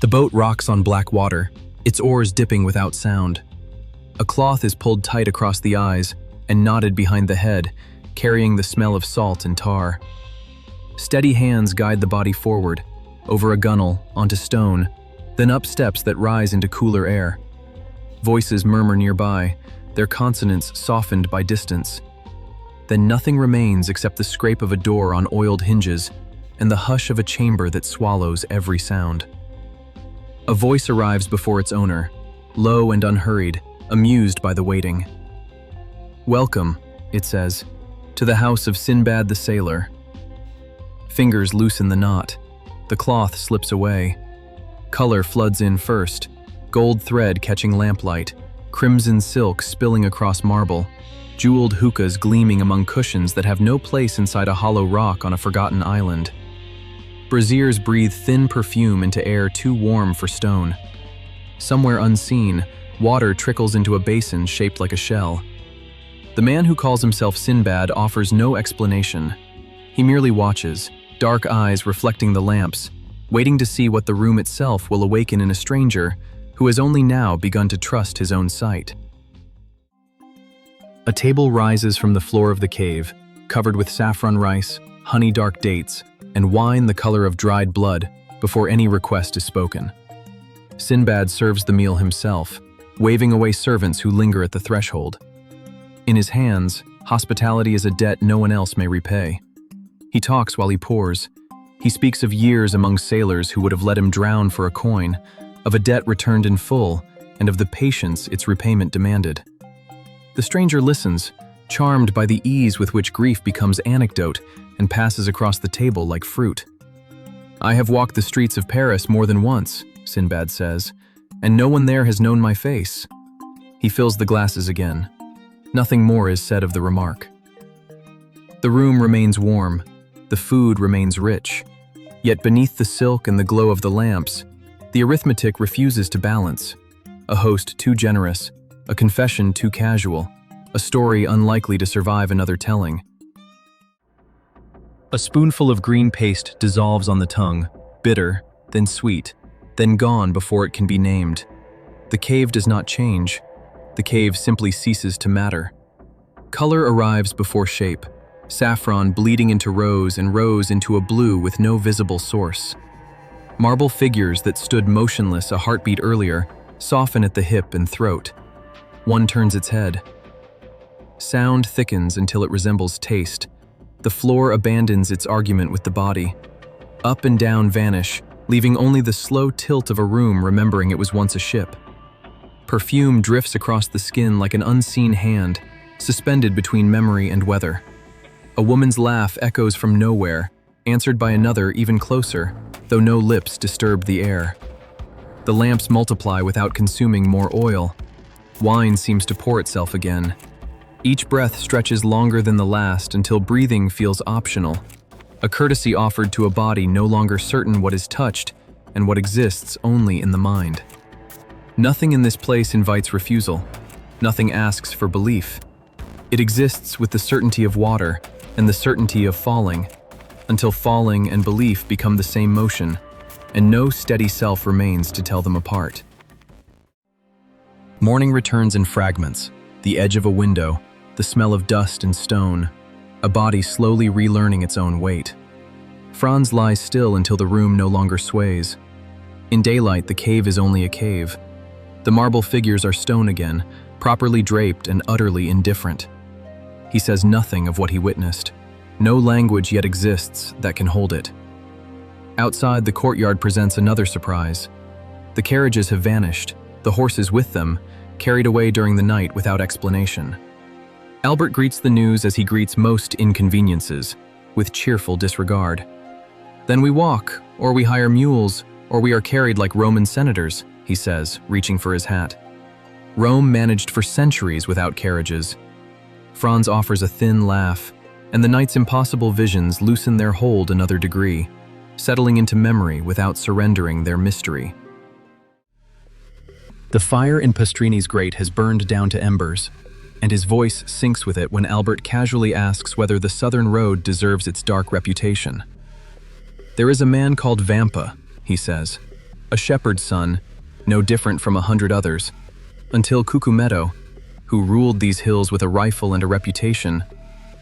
The boat rocks on black water, its oars dipping without sound. A cloth is pulled tight across the eyes and knotted behind the head, carrying the smell of salt and tar. Steady hands guide the body forward, over a gunwale, onto stone, then up steps that rise into cooler air. Voices murmur nearby, their consonants softened by distance. Then nothing remains except the scrape of a door on oiled hinges and the hush of a chamber that swallows every sound. A voice arrives before its owner, low and unhurried, amused by the waiting. "Welcome," it says, "to the house of Sinbad the Sailor." Fingers loosen the knot. The cloth slips away. Color floods in first, gold thread catching lamplight, crimson silk spilling across marble, jeweled hookahs gleaming among cushions that have no place inside a hollow rock on a forgotten island. Braziers breathe thin perfume into air too warm for stone. Somewhere unseen, water trickles into a basin shaped like a shell. The man who calls himself Sinbad offers no explanation. He merely watches, dark eyes reflecting the lamps, waiting to see what the room itself will awaken in a stranger who has only now begun to trust his own sight. A table rises from the floor of the cave, covered with saffron rice, honey-dark dates, and wine the color of dried blood before any request is spoken. Sinbad serves the meal himself, waving away servants who linger at the threshold. In his hands, hospitality is a debt no one else may repay. He talks while he pours. He speaks of years among sailors who would have let him drown for a coin, of a debt returned in full, and of the patience its repayment demanded. The stranger listens, charmed by the ease with which grief becomes anecdote and passes across the table like fruit. "I have walked the streets of Paris more than once," Sinbad says, "and no one there has known my face." He fills the glasses again. Nothing more is said of the remark. The room remains warm, the food remains rich, yet beneath the silk and the glow of the lamps, the arithmetic refuses to balance. A host too generous, a confession too casual, a story unlikely to survive another telling. A spoonful of green paste dissolves on the tongue, bitter, then sweet, then gone before it can be named. The cave does not change. The cave simply ceases to matter. Color arrives before shape, saffron bleeding into rose and rose into a blue with no visible source. Marble figures that stood motionless a heartbeat earlier soften at the hip and throat. One turns its head. Sound thickens until it resembles taste. The floor abandons its argument with the body. Up and down vanish, leaving only the slow tilt of a room remembering it was once a ship. Perfume drifts across the skin like an unseen hand, suspended between memory and weather. A woman's laugh echoes from nowhere, answered by another even closer, though no lips disturb the air. The lamps multiply without consuming more oil. Wine seems to pour itself again. Each breath stretches longer than the last until breathing feels optional, a courtesy offered to a body no longer certain what is touched and what exists only in the mind. Nothing in this place invites refusal. Nothing asks for belief. It exists with the certainty of water and the certainty of falling, until falling and belief become the same motion, and no steady self remains to tell them apart. Morning returns in fragments, the edge of a window, the smell of dust and stone, a body slowly relearning its own weight. Franz lies still until the room no longer sways. In daylight, the cave is only a cave. The marble figures are stone again, properly draped and utterly indifferent. He says nothing of what he witnessed. No language yet exists that can hold it. Outside, the courtyard presents another surprise. The carriages have vanished, the horses with them, carried away during the night without explanation. Albert greets the news as he greets most inconveniences, with cheerful disregard. "Then we walk, or we hire mules, or we are carried like Roman senators," he says, reaching for his hat. Rome managed for centuries without carriages. Franz offers a thin laugh, and the night's impossible visions loosen their hold another degree, settling into memory without surrendering their mystery. The fire in Pastrini's grate has burned down to embers, and his voice sinks with it when Albert casually asks whether the southern road deserves its dark reputation. "There is a man called Vampa," he says. a shepherd's son, no different from 100 others, until Cucumetto, who ruled these hills with a rifle and a reputation,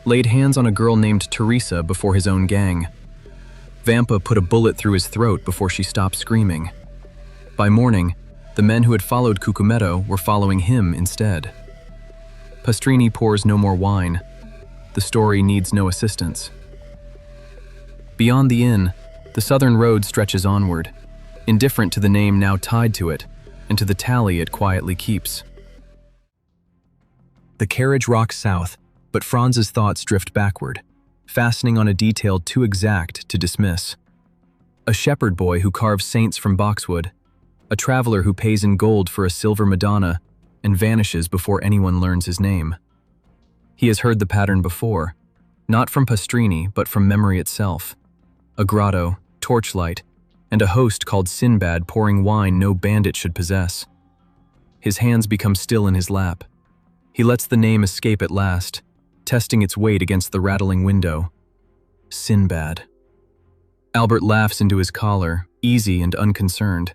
laid hands on a girl named Teresa before his own gang. Vampa put a bullet through his throat before she stopped screaming. By morning, the men who had followed Cucumetto were following him instead. Pastrini pours no more wine. The story needs no assistance. Beyond the inn, the southern road stretches onward, indifferent to the name now tied to it and to the tally it quietly keeps. The carriage rocks south, but Franz's thoughts drift backward, fastening on a detail too exact to dismiss. A shepherd boy who carves saints from boxwood, a traveler who pays in gold for a silver Madonna and vanishes before anyone learns his name. He has heard the pattern before, not from Pastrini but from memory itself. A grotto, torchlight, and a host called Sinbad pouring wine no bandit should possess. His hands become still in his lap. He lets the name escape at last, testing its weight against the rattling window. Sinbad. Albert laughs into his collar, easy and unconcerned.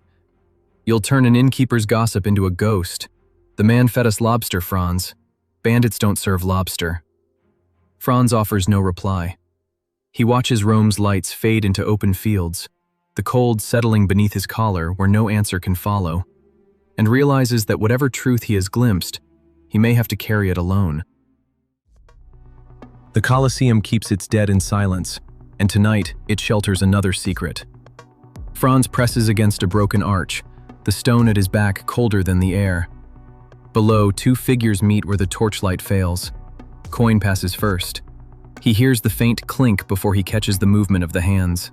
You'll turn an innkeeper's gossip into a ghost. The man fed us lobster, Franz. Bandits don't serve lobster. Franz offers no reply. He watches Rome's lights fade into open fields, the cold settling beneath his collar where no answer can follow, and realizes that whatever truth he has glimpsed, he may have to carry it alone. The Colosseum keeps its dead in silence, and tonight it shelters another secret. Franz presses against a broken arch, the stone at his back colder than the air. Below, two figures meet where the torchlight fails. Coin passes first. He hears the faint clink before he catches the movement of the hands.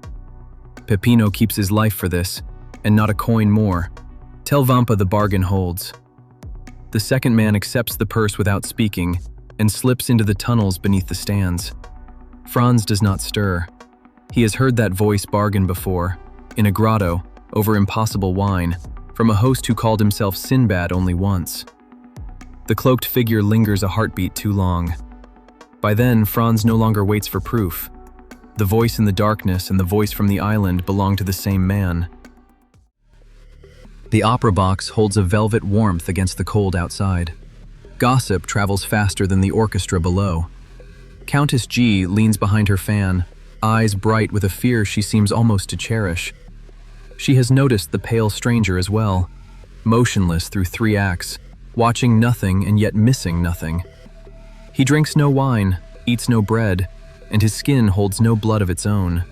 Peppino keeps his life for this, and not a coin more. Tell Vampa the bargain holds. The second man accepts the purse without speaking and slips into the tunnels beneath the stands. Franz does not stir. He has heard that voice bargain before, in a grotto, over impossible wine, from a host who called himself Sinbad only once. The cloaked figure lingers a heartbeat too long. By then, Franz no longer waits for proof. The voice in the darkness and the voice from the island belong to the same man. The opera box holds a velvet warmth against the cold outside. Gossip travels faster than the orchestra below. Countess G leans behind her fan, eyes bright with a fear she seems almost to cherish. She has noticed the pale stranger as well, motionless through 3 acts, watching nothing and yet missing nothing. He drinks no wine, eats no bread, and his skin holds no blood of its own.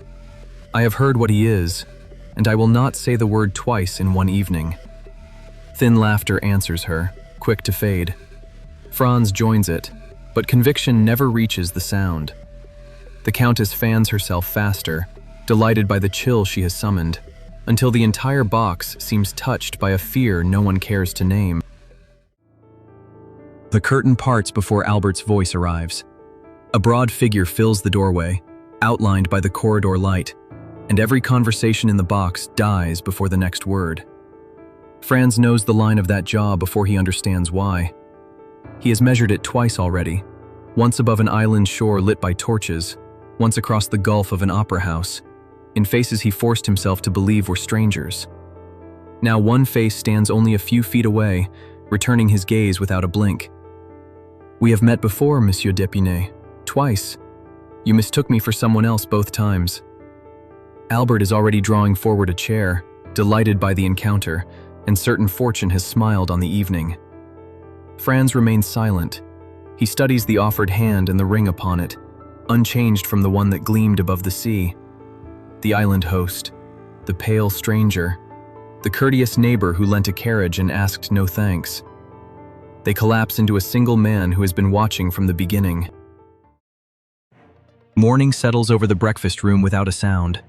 I have heard what he is, and I will not say the word twice in one evening. Thin laughter answers her, quick to fade. Franz joins it, but conviction never reaches the sound. The Countess fans herself faster, delighted by the chill she has summoned, until the entire box seems touched by a fear no one cares to name. The curtain parts before Albert's voice arrives. A broad figure fills the doorway, outlined by the corridor light, and every conversation in the box dies before the next word. Franz knows the line of that jaw before he understands why. He has measured it twice already, once above an island shore lit by torches, once across the gulf of an opera house, in faces he forced himself to believe were strangers. Now one face stands only a few feet away, returning his gaze without a blink. We have met before, Monsieur d'Épinay. Twice. You mistook me for someone else both times. Albert is already drawing forward a chair, delighted by the encounter, and certain fortune has smiled on the evening. Franz remains silent. He studies the offered hand and the ring upon it, unchanged from the one that gleamed above the sea. The island host, the pale stranger, the courteous neighbor who lent a carriage and asked no thanks. They collapse into a single man who has been watching from the beginning. Morning settles over the breakfast room without a sound.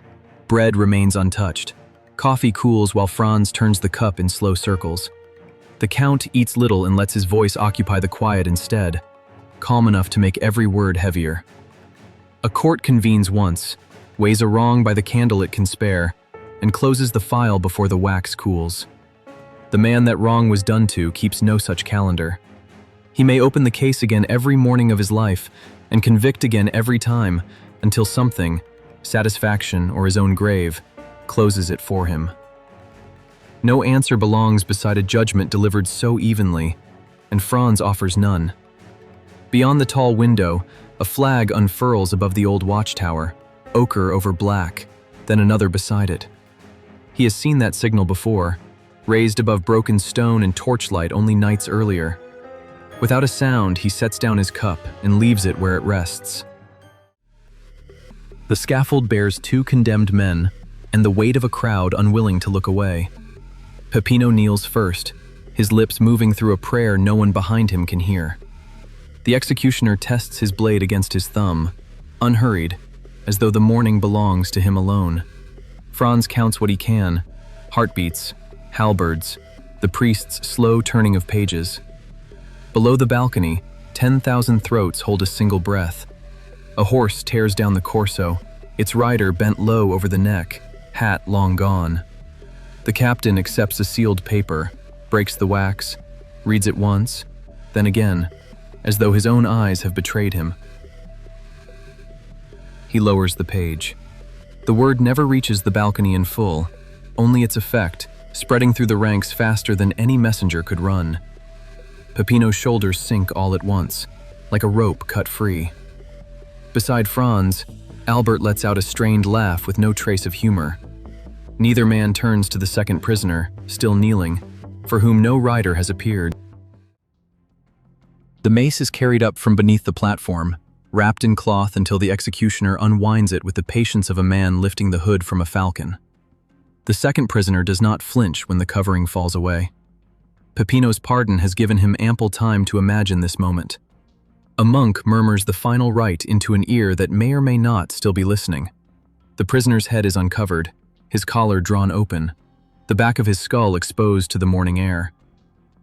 Bread remains untouched. Coffee cools while Franz turns the cup in slow circles. The Count eats little and lets his voice occupy the quiet instead, calm enough to make every word heavier. A court convenes once, weighs a wrong by the candle it can spare, and closes the file before the wax cools. The man that wrong was done to keeps no such calendar. He may open the case again every morning of his life and convict again every time until something, satisfaction or his own grave, closes it for him. No answer belongs beside a judgment delivered so evenly, and Franz offers none. Beyond the tall window, a flag unfurls above the old watchtower, ochre over black, then another beside it. He has seen that signal before, raised above broken stone and torchlight only nights earlier. Without a sound, he sets down his cup and leaves it where it rests. The scaffold bears 2 condemned men, and the weight of a crowd unwilling to look away. Peppino kneels first, his lips moving through a prayer no one behind him can hear. The executioner tests his blade against his thumb, unhurried, as though the morning belongs to him alone. Franz counts what he can: heartbeats, halberds, the priest's slow turning of pages. Below the balcony, 10,000 throats hold a single breath. A horse tears down the Corso, its rider bent low over the neck, hat long gone. The captain accepts a sealed paper, breaks the wax, reads it once, then again, as though his own eyes have betrayed him. He lowers the page. The word never reaches the balcony in full, only its effect, spreading through the ranks faster than any messenger could run. Peppino's shoulders sink all at once, like a rope cut free. Beside Franz, Albert lets out a strained laugh with no trace of humor. Neither man turns to the second prisoner, still kneeling, for whom no rider has appeared. The mace is carried up from beneath the platform, wrapped in cloth until the executioner unwinds it with the patience of a man lifting the hood from a falcon. The second prisoner does not flinch when the covering falls away. Peppino's pardon has given him ample time to imagine this moment. A monk murmurs the final rite into an ear that may or may not still be listening. The prisoner's head is uncovered, his collar drawn open, the back of his skull exposed to the morning air.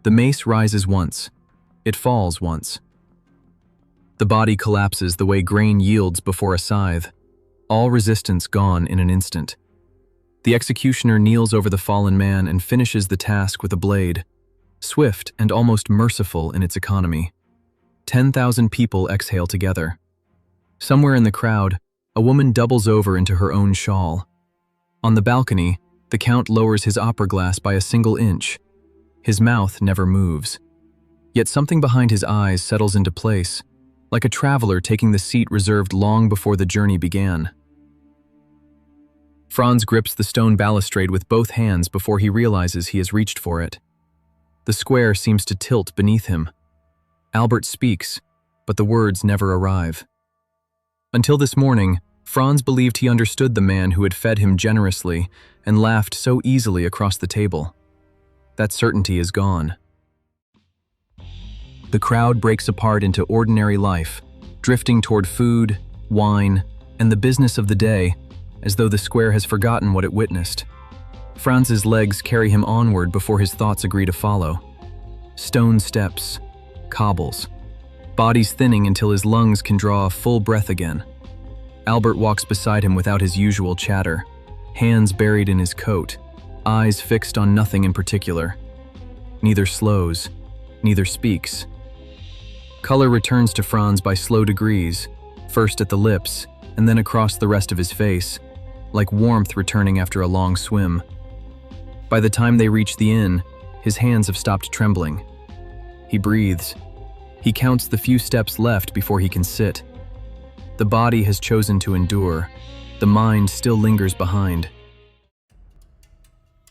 The mace rises once. It falls once. The body collapses the way grain yields before a scythe, all resistance gone in an instant. The executioner kneels over the fallen man and finishes the task with a blade, swift and almost merciful in its economy. 10,000 people exhale together. Somewhere in the crowd, a woman doubles over into her own shawl. On the balcony, the Count lowers his opera glass by a single inch. His mouth never moves. Yet something behind his eyes settles into place, like a traveler taking the seat reserved long before the journey began. Franz grips the stone balustrade with both hands before he realizes he has reached for it. The square seems to tilt beneath him. Albert speaks, but the words never arrive. Until this morning, Franz believed he understood the man who had fed him generously and laughed so easily across the table. That certainty is gone. The crowd breaks apart into ordinary life, drifting toward food, wine, and the business of the day, as though the square has forgotten what it witnessed. Franz's legs carry him onward before his thoughts agree to follow. Stone steps, cobbles, bodies thinning until his lungs can draw a full breath again. Albert walks beside him without his usual chatter, hands buried in his coat, eyes fixed on nothing in particular. Neither slows, neither speaks. Color returns to Franz by slow degrees, first at the lips and then across the rest of his face, like warmth returning after a long swim. By the time they reach the inn, his hands have stopped trembling. He breathes. He counts the few steps left before he can sit. The body has chosen to endure. The mind still lingers behind.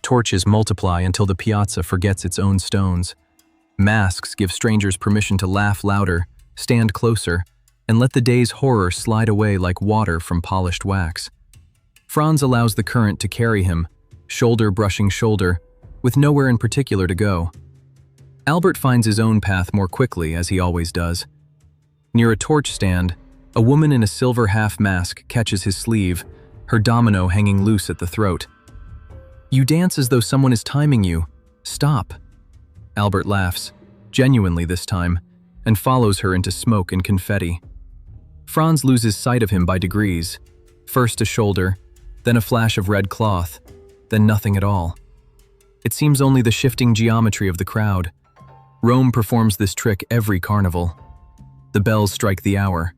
Torches multiply until the piazza forgets its own stones. Masks give strangers permission to laugh louder, stand closer, and let the day's horror slide away like water from polished wax. Franz allows the current to carry him, shoulder brushing shoulder, with nowhere in particular to go. Albert finds his own path more quickly, as he always does. Near a torch stand, a woman in a silver half-mask catches his sleeve, her domino hanging loose at the throat. "You dance as though someone is timing you. Stop." Albert laughs, genuinely this time, and follows her into smoke and confetti. Franz loses sight of him by degrees, first a shoulder, then a flash of red cloth, then nothing at all. It seems only the shifting geometry of the crowd. Rome performs this trick every carnival. The bells strike the hour.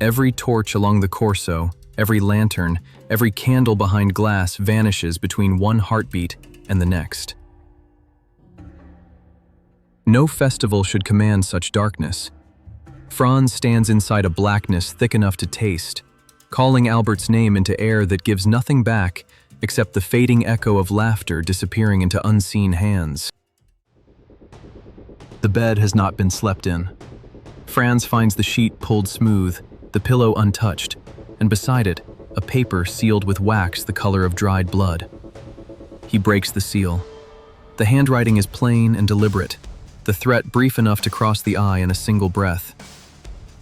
Every torch along the Corso, every lantern, every candle behind glass vanishes between one heartbeat and the next. No festival should command such darkness. Franz stands inside a blackness thick enough to taste, calling Albert's name into air that gives nothing back except the fading echo of laughter disappearing into unseen hands. The bed has not been slept in. Franz finds the sheet pulled smooth, the pillow untouched, and beside it, a paper sealed with wax the color of dried blood. He breaks the seal. The handwriting is plain and deliberate, the threat brief enough to cross the eye in a single breath.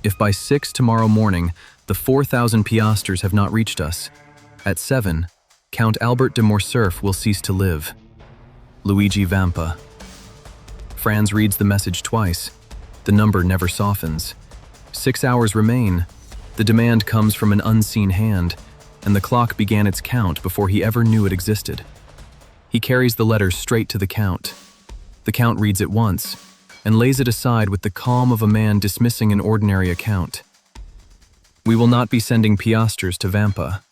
If by 6 tomorrow morning the 4,000 piastres have not reached us, at 7, Count Albert de Morcerf will cease to live. Luigi Vampa. Franz reads the message twice. The number never softens. 6 hours remain. The demand comes from an unseen hand, and the clock began its count before he ever knew it existed. He carries the letter straight to the Count. The Count reads it once, and lays it aside with the calm of a man dismissing an ordinary account. We will not be sending piastres to Vampa.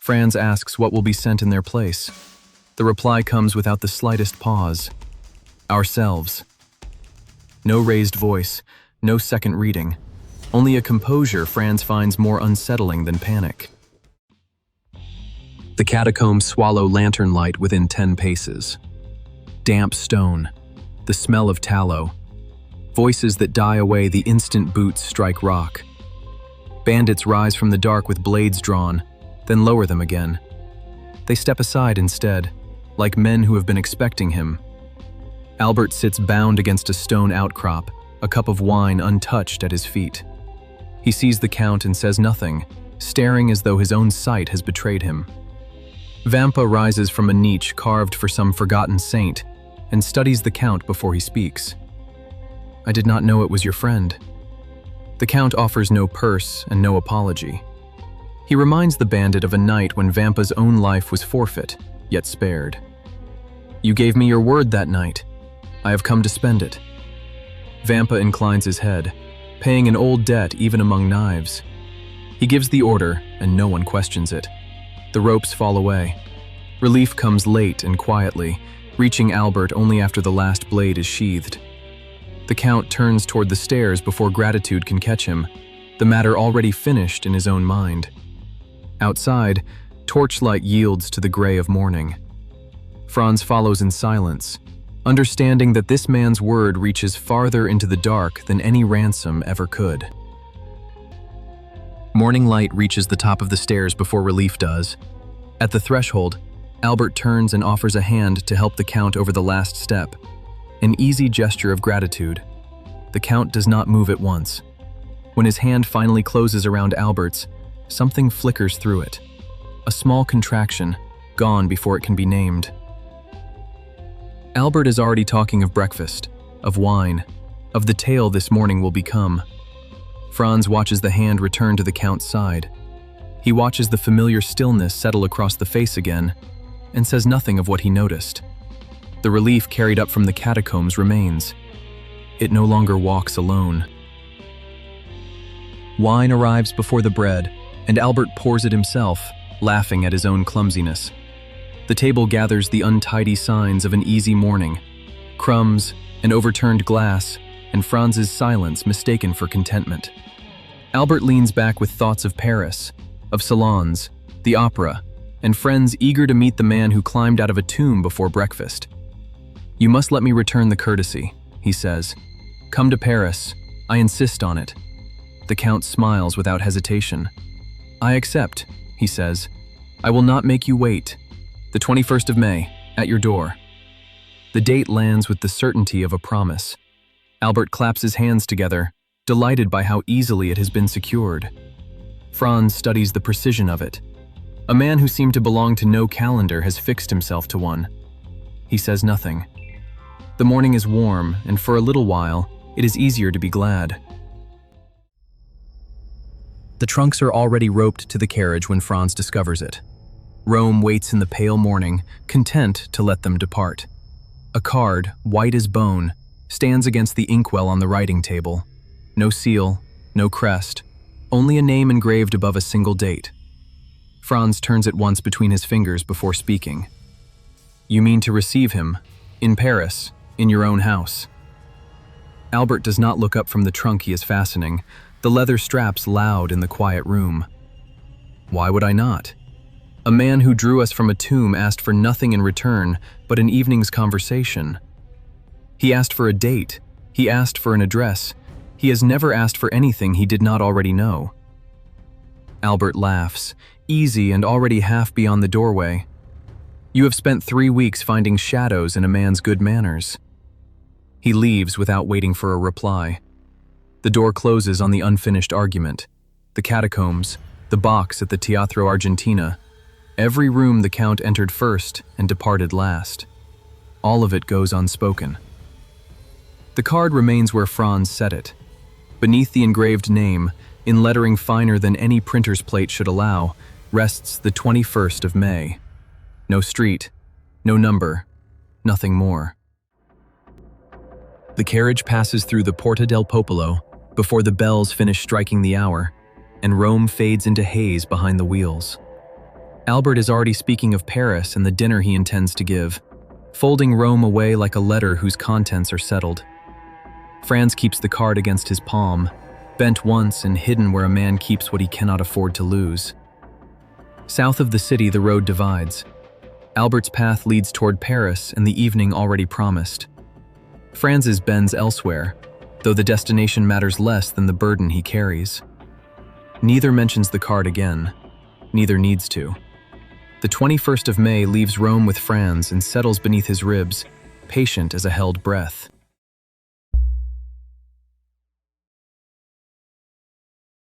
Franz asks what will be sent in their place. The reply comes without the slightest pause. Ourselves. No raised voice, no second reading. Only a composure Franz finds more unsettling than panic. The catacombs swallow lantern light within 10 paces. Damp stone, the smell of tallow, voices that die away the instant boots strike rock. Bandits rise from the dark with blades drawn, then lower them again. They step aside instead, like men who have been expecting him. Albert sits bound against a stone outcrop, a cup of wine untouched at his feet. He sees the Count and says nothing, staring as though his own sight has betrayed him. Vampa rises from a niche carved for some forgotten saint and studies the Count before he speaks. I did not know it was your friend. The Count offers no purse and no apology. He reminds the bandit of a night when Vampa's own life was forfeit, yet spared. You gave me your word that night. I have come to spend it. Vampa inclines his head, paying an old debt even among knives. He gives the order, and no one questions it. The ropes fall away. Relief comes late and quietly, reaching Albert only after the last blade is sheathed. The Count turns toward the stairs before gratitude can catch him, the matter already finished in his own mind. Outside, torchlight yields to the gray of morning. Franz follows in silence, understanding that this man's word reaches farther into the dark than any ransom ever could. Morning light reaches the top of the stairs before relief does. At the threshold, Albert turns and offers a hand to help the Count over the last step, an easy gesture of gratitude. The Count does not move at once. When his hand finally closes around Albert's, something flickers through it. A small contraction, gone before it can be named. Albert is already talking of breakfast, of wine, of the tale this morning will become. Franz watches the hand return to the Count's side. He watches the familiar stillness settle across the face again, and says nothing of what he noticed. The relief carried up from the catacombs remains. It no longer walks alone. Wine arrives before the bread, and Albert pours it himself, laughing at his own clumsiness. The table gathers the untidy signs of an easy morning. Crumbs, an overturned glass, and Franz's silence mistaken for contentment. Albert leans back with thoughts of Paris, of salons, the opera, and friends eager to meet the man who climbed out of a tomb before breakfast. You must let me return the courtesy, he says. Come to Paris. I insist on it. The Count smiles without hesitation. I accept, he says. I will not make you wait. The 21st of May, at your door. The date lands with the certainty of a promise. Albert claps his hands together, delighted by how easily it has been secured. Franz studies the precision of it. A man who seemed to belong to no calendar has fixed himself to one. He says nothing. The morning is warm, and for a little while, it is easier to be glad. The trunks are already roped to the carriage when Franz discovers it. Rome waits in the pale morning, content to let them depart. A card, white as bone, stands against the inkwell on the writing table. No seal, no crest, only a name engraved above a single date. Franz turns it once between his fingers before speaking. You mean to receive him, in Paris, in your own house. Albert does not look up from the trunk he is fastening, the leather straps loud in the quiet room. Why would I not? A man who drew us from a tomb asked for nothing in return but an evening's conversation. He asked for a date. He asked for an address. He has never asked for anything he did not already know. Albert laughs, easy and already half beyond the doorway. You have spent 3 weeks finding shadows in a man's good manners. He leaves without waiting for a reply. The door closes on the unfinished argument. The catacombs, the box at the Teatro Argentina, every room the Count entered first and departed last. All of it goes unspoken. The card remains where Franz set it. Beneath the engraved name, in lettering finer than any printer's plate should allow, rests the 21st of May. No street, no number, nothing more. The carriage passes through the Piazza del Popolo before the bells finish striking the hour, and Rome fades into haze behind the wheels. Albert is already speaking of Paris and the dinner he intends to give, folding Rome away like a letter whose contents are settled. Franz keeps the card against his palm, bent once and hidden where a man keeps what he cannot afford to lose. South of the city, the road divides. Albert's path leads toward Paris and the evening already promised. Franz's bends elsewhere, though the destination matters less than the burden he carries. Neither mentions the card again. Neither needs to. The 21st of May leaves Rome with Franz and settles beneath his ribs, patient as a held breath.